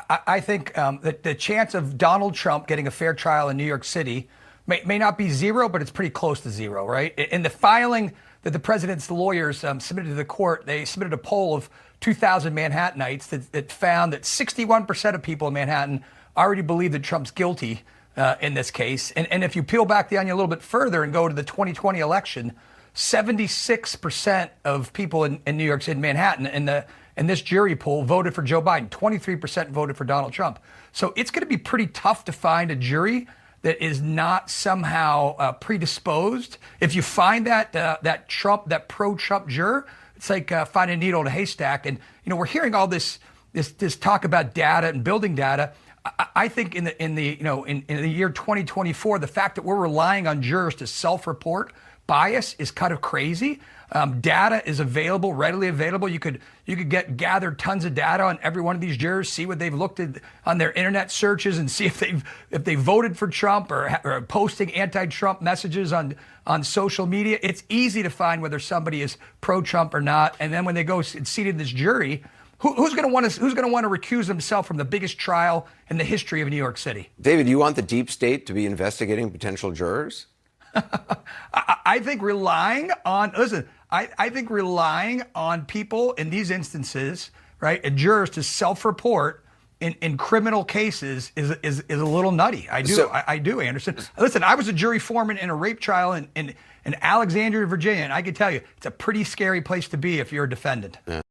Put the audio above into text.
I think that the chance of Donald Trump getting a fair trial in New York City may not be zero, but it's pretty close to zero, right? In the filing that the president's lawyers submitted to the court, they submitted a poll of 2,000 Manhattanites that found that 61% of people in Manhattan already believe that Trump's guilty in this case. And if you peel back the onion a little bit further and go to the 2020 election, 76% of people in New York City, Manhattan, in this jury poll voted for Joe Biden. 23% voted for Donald Trump. So it's going to be pretty tough to find a jury that is not somehow predisposed. If you find that pro-Trump juror, it's like finding a needle in a haystack. And we're hearing all this talk about data and building data. I think in the year 2024, the fact that we're relying on jurors to self-report bias is kind of crazy. Data is available, readily available. You could gather tons of data on every one of these jurors, see what they've looked at on their internet searches, and see if they voted for Trump or posting anti-Trump messages on social media. It's easy to find whether somebody is pro-Trump or not. And then when they go and seat in this jury, who's going to want to recuse himself from the biggest trial in the history of New York City? David, you want the deep state to be investigating potential jurors? I think relying on people in these instances, right, and jurors to self-report in criminal cases is a little nutty. I do, Anderson. Listen, I was a jury foreman in a rape trial in Alexandria, Virginia, and I can tell you, it's a pretty scary place to be if you're a defendant. Yeah.